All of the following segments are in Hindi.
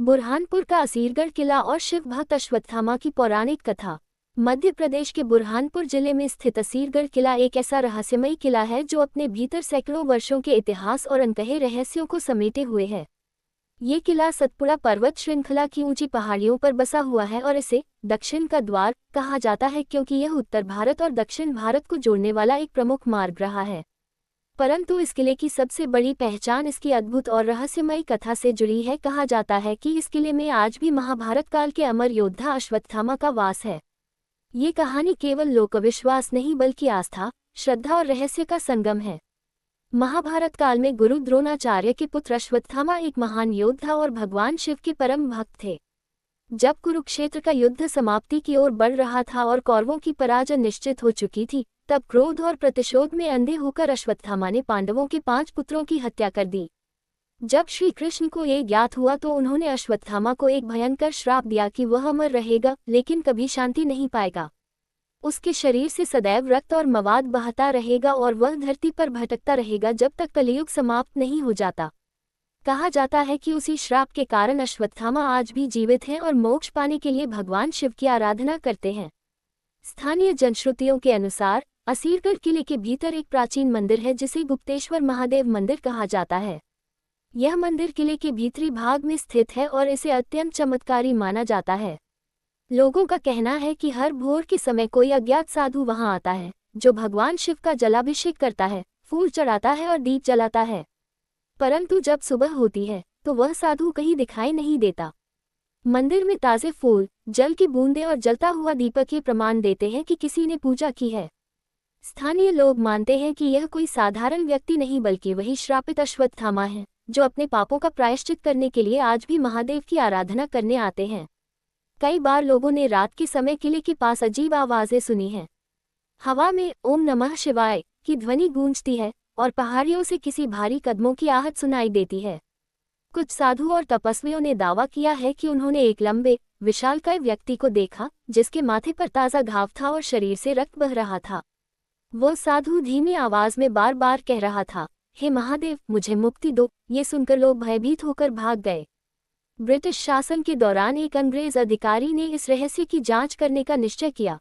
बुरहानपुर का असीरगढ़ किला और शिव भक्त अश्वत्थामा की पौराणिक कथा। मध्य प्रदेश के बुरहानपुर जिले में स्थित असीरगढ़ किला एक ऐसा रहस्यमयी किला है जो अपने भीतर सैकड़ों वर्षों के इतिहास और अनकहे रहस्यों को समेटे हुए है। ये किला सतपुड़ा पर्वत श्रृंखला की ऊंची पहाड़ियों पर बसा हुआ है और इसे दक्षिण का द्वार कहा जाता है क्योंकि यह उत्तर भारत और दक्षिण भारत को जोड़ने वाला एक प्रमुख मार्ग रहा है। परंतु इस किले की सबसे बड़ी पहचान इसकी अद्भुत और रहस्यमयी कथा से जुड़ी है। कहा जाता है कि इस किले में आज भी महाभारत काल के अमर योद्धा अश्वत्थामा का वास है। ये कहानी केवल लोकविश्वास नहीं बल्कि आस्था, श्रद्धा और रहस्य का संगम है। महाभारत काल में गुरु द्रोणाचार्य के पुत्र अश्वत्थामा एक महान योद्धा और भगवान शिव के परम भक्त थे। जब कुरुक्षेत्र का युद्ध समाप्ति की ओर बढ़ रहा था और कौरवों की पराजय निश्चित हो चुकी थी, तब क्रोध और प्रतिशोध में अंधे होकर अश्वत्थामा ने पांडवों के 5 पुत्रों की हत्या कर दी। जब श्री कृष्ण को ये ज्ञात हुआ तो उन्होंने अश्वत्थामा को एक भयंकर श्राप दिया कि वह अमर रहेगा लेकिन कभी शांति नहीं पाएगा। उसके शरीर से सदैव रक्त और मवाद बहता रहेगा और वह धरती पर भटकता रहेगा जब तक कलियुग समाप्त नहीं हो जाता। कहा जाता है कि उसी श्राप के कारण अश्वत्थामा आज भी जीवित हैं और मोक्ष पाने के लिए भगवान शिव की आराधना करते हैं। स्थानीय जनश्रुतियों के अनुसार असीरगढ़ किले के भीतर एक प्राचीन मंदिर है जिसे गुप्तेश्वर महादेव मंदिर कहा जाता है। यह मंदिर किले के भीतरी भाग में स्थित है और इसे अत्यंत चमत्कारी माना जाता है। लोगों का कहना है कि हर भोर के समय कोई अज्ञात साधु वहां आता है जो भगवान शिव का जलाभिषेक करता है, फूल चढ़ाता है और दीप जलाता है। परंतु जब सुबह होती है तो वह साधु कहीं दिखाई नहीं देता। मंदिर में ताजे फूल, जल की बूंदें और जलता हुआ दीपक ये प्रमाण देते हैं कि किसी ने पूजा की है। स्थानीय लोग मानते हैं कि यह कोई साधारण व्यक्ति नहीं बल्कि वही श्रापित अश्वत्थामा है जो अपने पापों का प्रायश्चित करने के लिए आज भी महादेव की आराधना करने आते हैं। कई बार लोगों ने रात के समय किले के पास अजीब आवाजें सुनी हैं। हवा में ओम नमः शिवाय की ध्वनि गूंजती है और पहाड़ियों से किसी भारी कदमों की आहट सुनाई देती है। कुछ साधु और तपस्वियों ने दावा किया है कि उन्होंने एक लंबे, विशालकाय व्यक्ति को देखा जिसके माथे पर ताज़ा घाव था और शरीर से रक्त बह रहा था। वो साधु धीमी आवाज में बार बार कह रहा था, हे महादेव, मुझे मुक्ति दो। ये सुनकर लोग भयभीत होकर भाग गए। ब्रिटिश शासन के दौरान एक अंग्रेज अधिकारी ने इस रहस्य की जांच करने का निश्चय किया।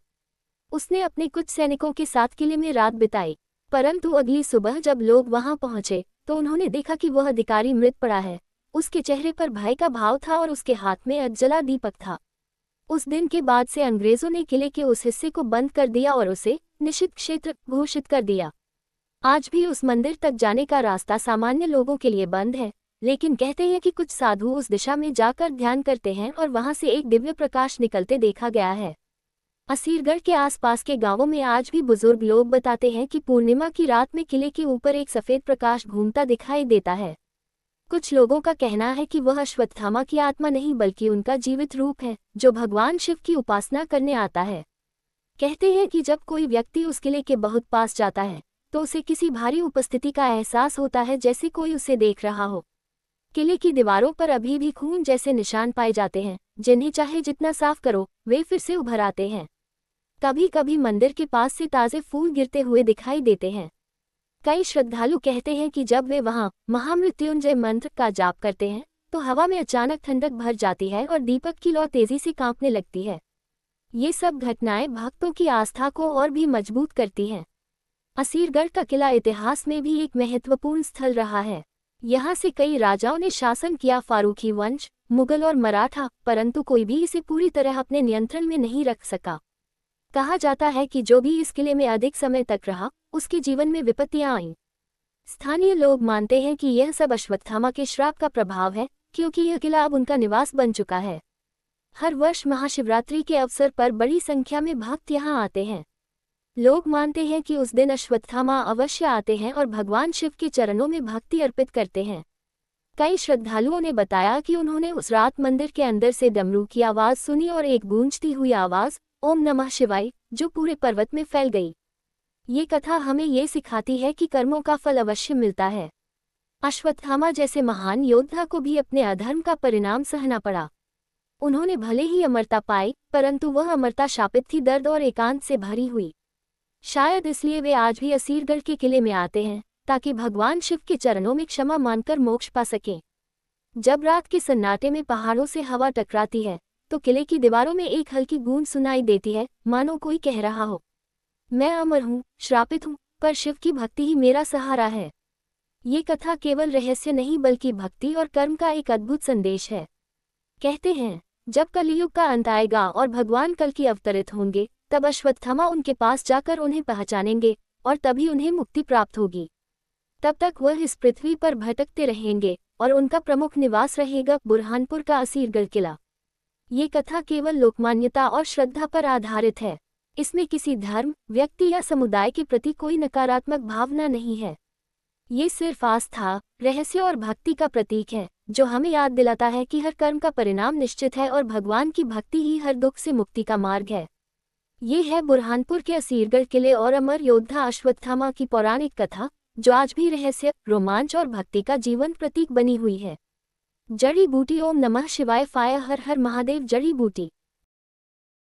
उसने अपने कुछ सैनिकों के साथ किले में रात बिताई, परंतु अगली सुबह जब लोग वहां पहुंचे तो उन्होंने देखा कि वह अधिकारी मृत पड़ा है। उसके चेहरे पर भय का भाव था और उसके हाथ में अधजला दीपक था। उस दिन के बाद से अंग्रेजों ने किले के उस हिस्से को बंद कर दिया और उसे निषिद्ध क्षेत्र घोषित कर दिया। आज भी उस मंदिर तक जाने का रास्ता सामान्य लोगों के लिए बंद है, लेकिन कहते हैं कि कुछ साधु उस दिशा में जाकर ध्यान करते हैं और वहां से एक दिव्य प्रकाश निकलते देखा गया है। असीरगढ़ के आसपास के गांवों में आज भी बुजुर्ग लोग बताते हैं कि पूर्णिमा की रात में किले के ऊपर एक सफेद प्रकाश घूमता दिखाई देता है। कुछ लोगों का कहना है कि वह अश्वत्थामा की आत्मा नहीं बल्कि उनका जीवित रूप है जो भगवान शिव की उपासना करने आता है। कहते हैं कि जब कोई व्यक्ति उस किले के बहुत पास जाता है तो उसे किसी भारी उपस्थिति का एहसास होता है, जैसे कोई उसे देख रहा हो। किले की दीवारों पर अभी भी खून जैसे निशान पाए जाते हैं, जिन्हें चाहे जितना साफ करो वे फिर से उभर आते हैं। कभी कभी मंदिर के पास से ताजे फूल गिरते हुए दिखाई देते हैं। कई श्रद्धालु कहते हैं कि जब वे वहां महामृत्युंजय मंत्र का जाप करते हैं तो हवा में अचानक ठंडक भर जाती है और दीपक की लौ तेजी से कांपने लगती है। ये सब घटनाएं भक्तों की आस्था को और भी मजबूत करती हैं। असीरगढ़ का किला इतिहास में भी एक महत्वपूर्ण स्थल रहा है। यहाँ से कई राजाओं ने शासन किया, फारूकी वंश, मुगल और मराठा, परंतु कोई भी इसे पूरी तरह अपने नियंत्रण में नहीं रख सका। कहा जाता है कि जो भी इस किले में अधिक समय तक रहा उसके जीवन में विपत्तियां आईं। स्थानीय लोग मानते हैं कि यह सब अश्वत्थामा के श्राप का प्रभाव है क्योंकि यह किला अब उनका निवास बन चुका है। हर वर्ष महाशिवरात्रि के अवसर पर बड़ी संख्या में भक्त यहाँ आते हैं। लोग मानते हैं कि उस दिन अश्वत्थामा अवश्य आते हैं और भगवान शिव के चरणों में भक्ति अर्पित करते हैं। कई श्रद्धालुओं ने बताया कि उन्होंने उस रात मंदिर के अंदर से डमरू की आवाज सुनी और एक गूंजती हुई आवाज ओम नमः शिवाय जो पूरे पर्वत में फैल गई। ये कथा हमें ये सिखाती है कि कर्मों का फल अवश्य मिलता है। अश्वत्थामा जैसे महान योद्धा को भी अपने अधर्म का परिणाम सहना पड़ा। उन्होंने भले ही अमरता पाई, परंतु वह अमरता शापित थी दर्द और एकांत से भरी हुई। शायद इसलिए वे आज भी असीरगढ़ के किले में आते हैं ताकि भगवान शिव के चरणों में क्षमा मानकर मोक्ष पा सकें। जब रात के सन्नाटे में पहाड़ों से हवा टकराती है तो किले की दीवारों में एक हल्की गूंज सुनाई देती है, मानो कोई कह रहा हो, मैं अमर हूँ, श्रापित हूँ, पर शिव की भक्ति ही मेरा सहारा है। ये कथा केवल रहस्य नहीं बल्कि भक्ति और कर्म का एक अद्भुत संदेश है। कहते हैं, जब कलयुग का अंत आएगा और भगवान कल्कि अवतरित होंगे, तब अश्वत्थामा उनके पास जाकर उन्हें पहचानेंगे और तभी उन्हें मुक्ति प्राप्त होगी। तब तक वह इस पृथ्वी पर भटकते रहेंगे और उनका प्रमुख निवास रहेगा बुरहानपुर का असीरगढ़ किला। ये कथा केवल लोकमान्यता और श्रद्धा पर आधारित है। इसमें किसी धर्म, व्यक्ति या समुदाय के प्रति कोई नकारात्मक भावना नहीं है। ये सिर्फ आस्था, रहस्य और भक्ति का प्रतीक है, जो हमें याद दिलाता है कि हर कर्म का परिणाम निश्चित है और भगवान की भक्ति ही हर दुख से मुक्ति का मार्ग है। ये है बुरहानपुर के असीरगढ़ किले और अमर योद्धा अश्वत्थामा की पौराणिक कथा, जो आज भी रहस्य, रोमांच और भक्ति का जीवन प्रतीक बनी हुई है। जड़ी बूटी। ओम नमः शिवाय। फाय हर हर महादेव। जड़ी बूटी।